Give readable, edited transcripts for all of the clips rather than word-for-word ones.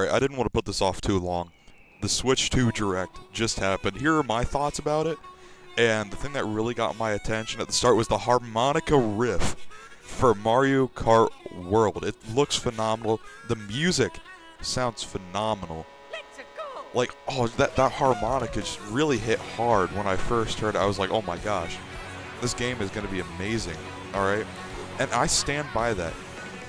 Alright, I didn't want to put this off too long. The Switch 2 Direct just happened. Here are my thoughts about it. And the thing that really got my attention at the start was the harmonica riff for Mario Kart World. It looks phenomenal. The music sounds phenomenal. Like, oh, that harmonica just really hit hard when I first heard it. I was like, oh my gosh, this game is going to be amazing. Alright? And I stand by that.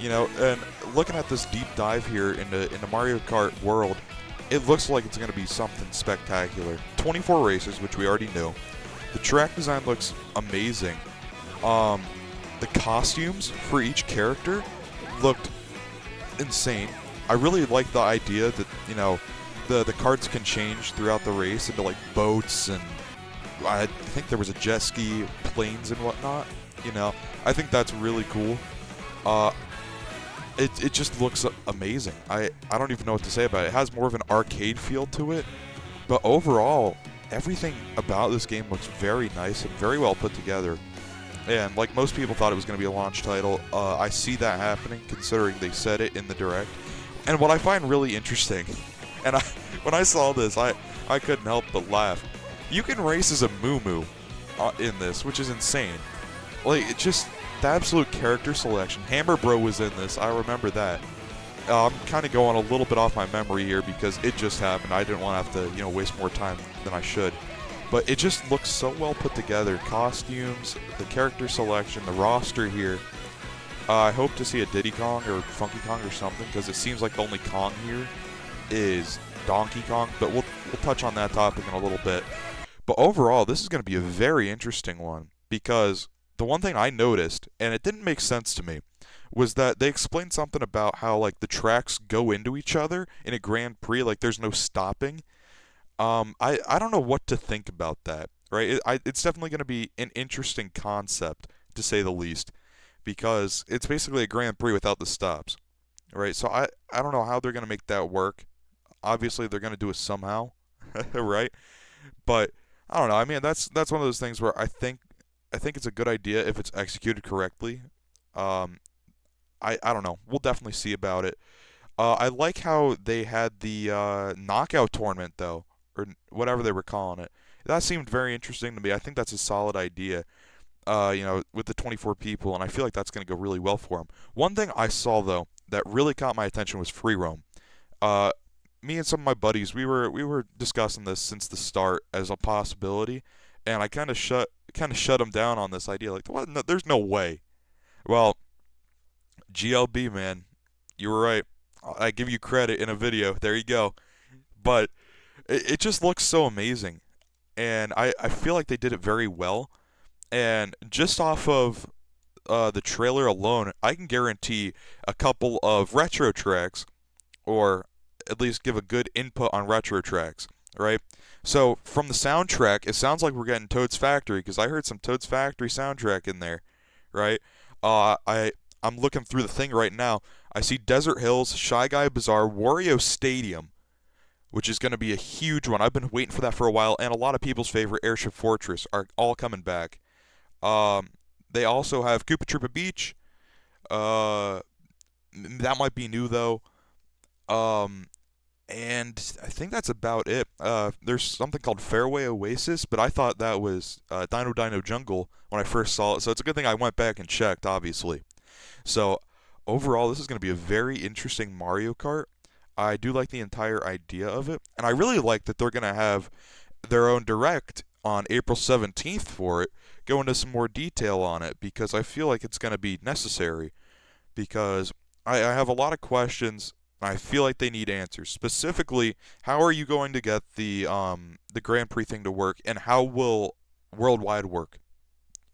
You know, and looking at this deep dive here into Mario Kart World, it looks like it's going to be something spectacular. 24 races, which we already knew. The track design looks amazing. The costumes for each character looked insane. I really like the idea that, you know, the carts can change throughout the race into like boats, and I think there was a jet ski, planes and whatnot. You know, I think that's really cool. It just looks amazing. I don't even know what to say about it. It has more of an arcade feel to it, but overall, everything about this game looks very nice and very well put together. And like most people thought it was going to be a launch title, I see that happening considering they said it in the Direct. And what I find really interesting, and when I saw this, I couldn't help but laugh. You can race as a Moo Moo in this, which is insane. Like, it just... the absolute character selection. Hammer Bro was in this. I remember that. I'm kind of going a little bit off my memory here because it just happened. I didn't want to have to, waste more time than I should. But it just looks so well put together. Costumes, the character selection, the roster here. I hope to see a Diddy Kong or Funky Kong or something, because it seems like the only Kong here is Donkey Kong. But we'll touch on that topic in a little bit. But overall, this is going to be a very interesting one, because the one thing I noticed, and it didn't make sense to me, was that they explained something about how, like, the tracks go into each other in a Grand Prix, like there's no stopping. I don't know what to think about that, right? It's definitely going to be an interesting concept, to say the least, because it's basically a Grand Prix without the stops, right? So I don't know how they're going to make that work. Obviously, they're going to do it somehow, right? But I don't know. I mean, that's one of those things where I think it's a good idea if it's executed correctly. I don't know. We'll definitely see about it. I like how they had the knockout tournament, though, or whatever they were calling it. That seemed very interesting to me. I think that's a solid idea, with the 24 people, and I feel like that's going to go really well for them. One thing I saw, though, that really caught my attention was free roam. Me and some of my buddies, we were discussing this since the start as a possibility, and I kind of shut them down on this idea. Like, what? No, there's no way. Well, GLB, man, you were right. I give you credit in a video. There you go. But it just looks so amazing, and I feel like they did it very well. And just off of the trailer alone, I can guarantee a couple of retro tracks, or at least give a good input on retro tracks, right? So from the soundtrack, it sounds like we're getting Toad's Factory, because I heard some Toad's Factory soundtrack in there, right? I'm looking through the thing right now. I see Desert Hills, Shy Guy Bazaar, Wario Stadium, which is going to be a huge one. I've been waiting for that for a while, and a lot of people's favorite Airship Fortress are all coming back. They also have Koopa Troopa Beach. That might be new though. Um, and I think that's about it. There's something called Fairway Oasis, but I thought that was Dino Dino Jungle when I first saw it. So it's a good thing I went back and checked, obviously. So overall, this is going to be a very interesting Mario Kart. I do like the entire idea of it, and I really like that they're going to have their own direct on April 17th for it, go into some more detail on it, because I feel like it's going to be necessary, because I have a lot of questions. I feel like they need answers. Specifically, how are you going to get the Grand Prix thing to work, and how will Worldwide work?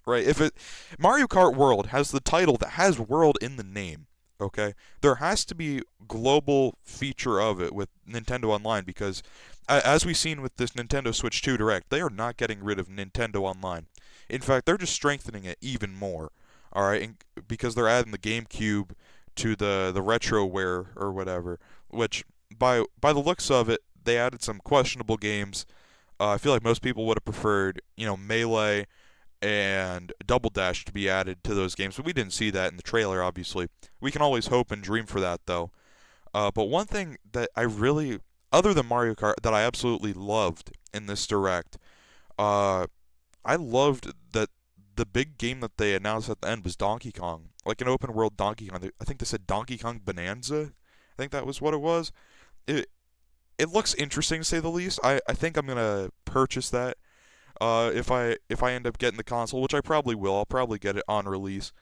Right? If it Mario Kart World has the title that has World in the name, okay, there has to be global feature of it with Nintendo Online, because as we've seen with this Nintendo Switch 2 Direct, they are not getting rid of Nintendo Online. In fact, they're just strengthening it even more. All right, and because they're adding the GameCube to the retroware or whatever, which by the looks of it, they added some questionable games. I feel like most people would have preferred, Melee and Double Dash to be added to those games, but we didn't see that in the trailer, obviously. We can always hope and dream for that, though. But one thing that I really, other than Mario Kart, that I absolutely loved in this direct, uh, I loved that the big game that they announced at the end was Donkey Kong, like an open world Donkey Kong. I think they said Donkey Kong Bonanza. I think that was what it was. It it looks interesting to say the least. I think I'm gonna purchase that. If I end up getting the console, which I probably will, I'll probably get it on release.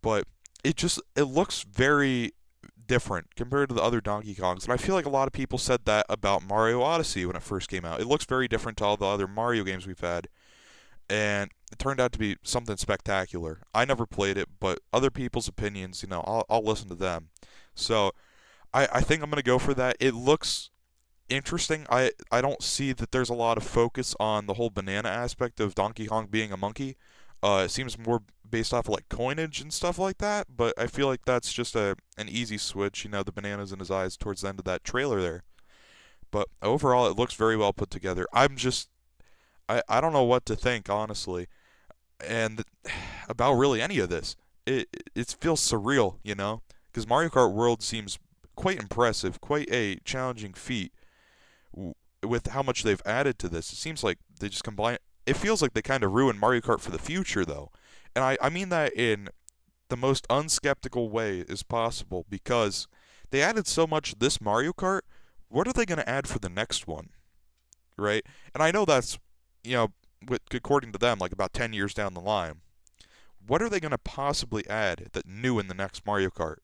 But it looks very different compared to the other Donkey Kongs, and I feel like a lot of people said that about Mario Odyssey when it first came out. It looks very different to all the other Mario games we've had, and it turned out to be something spectacular. I never played it, but other people's opinions, I'll listen to them. So I think I'm gonna go for that. It looks interesting. I don't see that there's a lot of focus on the whole banana aspect of Donkey Kong being a monkey. It seems more based off of like coinage and stuff like that, but I feel like that's just an easy switch. The bananas in his eyes towards the end of that trailer there. But overall, it looks very well put together. I don't know what to think honestly, and about really any of this. It feels surreal, because Mario Kart World seems quite impressive, quite a challenging feat with how much they've added to this. It seems like they just combine. It feels like they kind of ruined Mario Kart for the future, though. And I mean that in the most unskeptical way as possible because they added so much this Mario Kart. What are they going to add for the next one, right? And I know that's, you know, according to them, like about 10 years down the line. What are they going to possibly add that new in the next Mario Kart?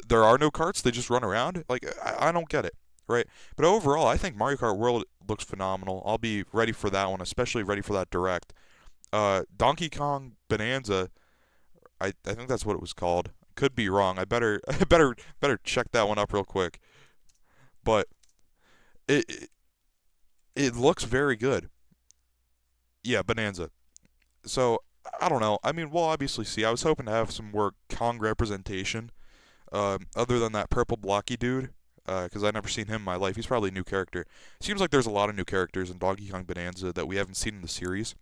There are no carts; they just run around. Like I don't get it, right? But overall, I think Mario Kart World looks phenomenal. I'll be ready for that one, especially ready for that direct. Donkey Kong Bonanza, I think that's what it was called. Could be wrong. I better better check that one up real quick. But it it looks very good. Yeah, Bonanza. So I don't know. I mean, we'll obviously see. I was hoping to have some more Kong representation, other than that purple blocky dude, because I've never seen him in my life. He's probably a new character. Seems like there's a lot of new characters in Donkey Kong Bonanza that we haven't seen in the series.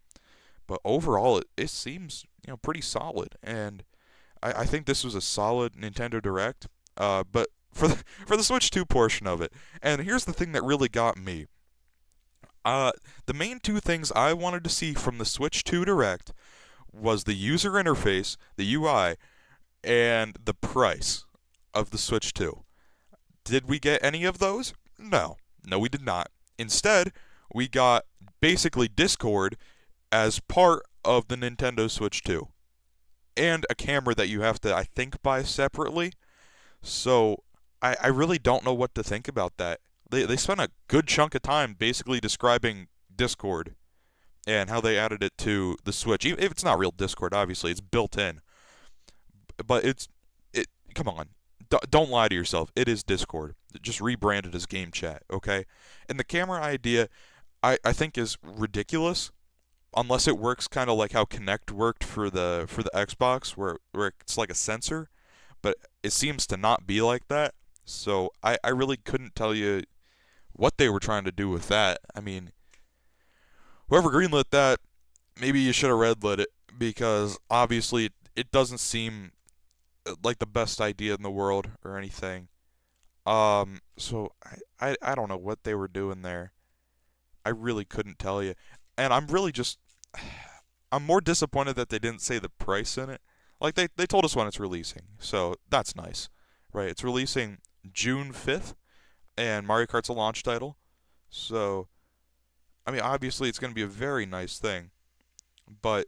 But overall, it seems pretty solid, and I think this was a solid Nintendo Direct. But for the for the Switch 2 portion of it, and here's the thing that really got me. Uh, the main two things I wanted to see from the Switch 2 Direct was the user interface, the UI, and the price of the Switch 2. Did we get any of those? No. No, we did not. Instead, we got basically Discord as part of the Nintendo Switch 2 and a camera that you have to, I think, buy separately. So I really don't know what to think about that. They spent a good chunk of time basically describing Discord and how they added it to the Switch. Even if it's not real Discord, obviously, it's built in. But it. Come on, don't lie to yourself. It is Discord, just rebranded as Game Chat. Okay, and the camera idea, I think is ridiculous unless it works kind of like how Kinect worked for the Xbox, where it's like a sensor, but it seems to not be like that. So I really couldn't tell you what they were trying to do with that. I mean, whoever greenlit that, maybe you should have redlit it because obviously it doesn't seem like the best idea in the world or anything. So I don't know what they were doing there. I really couldn't tell you. And I'm really just I'm more disappointed that they didn't say the price in it. Like they told us when it's releasing. So that's nice. Right? It's releasing June 5th and Mario Kart's a launch title. So I mean obviously it's going to be a very nice thing, but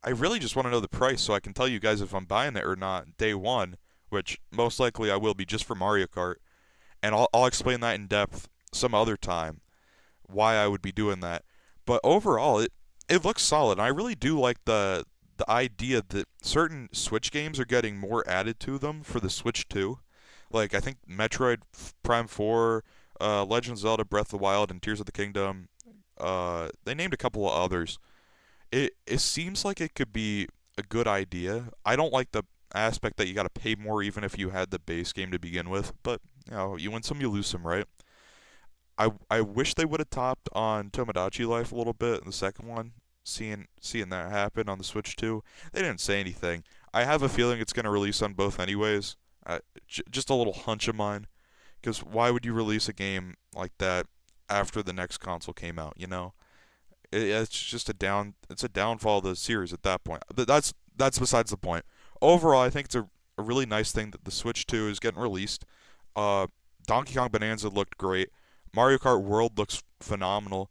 I really just want to know the price so I can tell you guys if I'm buying it or not day 1, which most likely I will be just for Mario Kart, and I'll explain that in depth some other time why I would be doing that. But overall, it looks solid. And I really do like the idea that certain Switch games are getting more added to them for the Switch 2. Like I think Metroid Prime 4, Legend of Zelda Breath of the Wild, and Tears of the Kingdom. They named a couple of others. It seems like it could be a good idea. I don't like the aspect that you got to pay more even if you had the base game to begin with, but you win some, you lose some, right? I wish they would have topped on Tomodachi Life a little bit in the second one, seeing that happen on the Switch 2. They didn't say anything. I have a feeling it's going to release on both anyways. Just a little hunch of mine, Because why would you release a game like that after the next console came out? You know, it's just it's a downfall of the series at that point. But that's besides the point. Overall, I think it's a really nice thing that the Switch 2 is getting released. Uh, Donkey Kong Bonanza looked great. Mario Kart World looks phenomenal,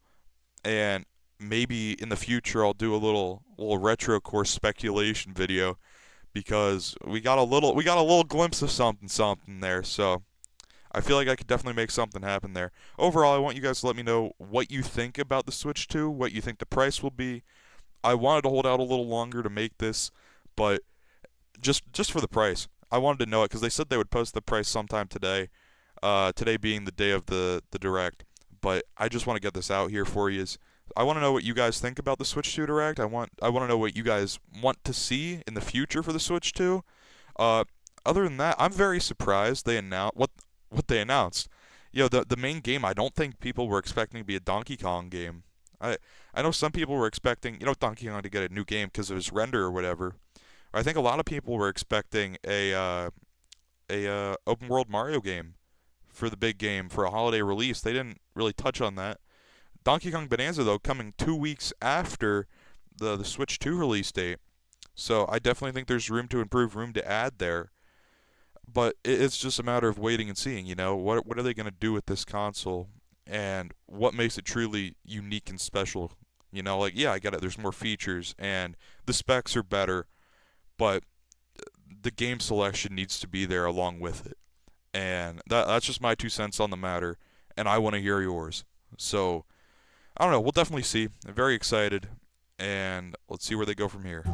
and maybe in the future I'll do a little retro course speculation video because we got a little glimpse of something there. So I feel like I could definitely make something happen there. Overall, I want you guys to let me know what you think about the Switch 2, what you think the price will be. I wanted to hold out a little longer to make this, but just for the price, I wanted to know it because they said they would post the price sometime today. Today being the day of the direct, but I just want to get this out here for you. I want to know what you guys think about the Switch 2 Direct. I want to know what you guys want to see in the future for the Switch 2. Uh, Other than that, I'm very surprised they announced what they announced. You know, the main game I don't think people were expecting to be a Donkey Kong game. I I know some people were expecting, Donkey Kong to get a new game because of his render or whatever. I think a lot of people were expecting a open world Mario game for the big game for a holiday release. They didn't really touch on that. Donkey Kong Bonanza though coming 2 weeks after the Switch 2 release date. So I definitely think there's room to improve, room to add there. But it's just a matter of waiting and seeing. What are they going to do with this console, and what makes it truly unique and special. Like, yeah, I get it. There's more features and the specs are better, but the game selection needs to be there along with it. And that's just my 2 cents on the matter, and I want to hear yours. So I don't know. We'll definitely see. I'm very excited, and let's see where they go from here.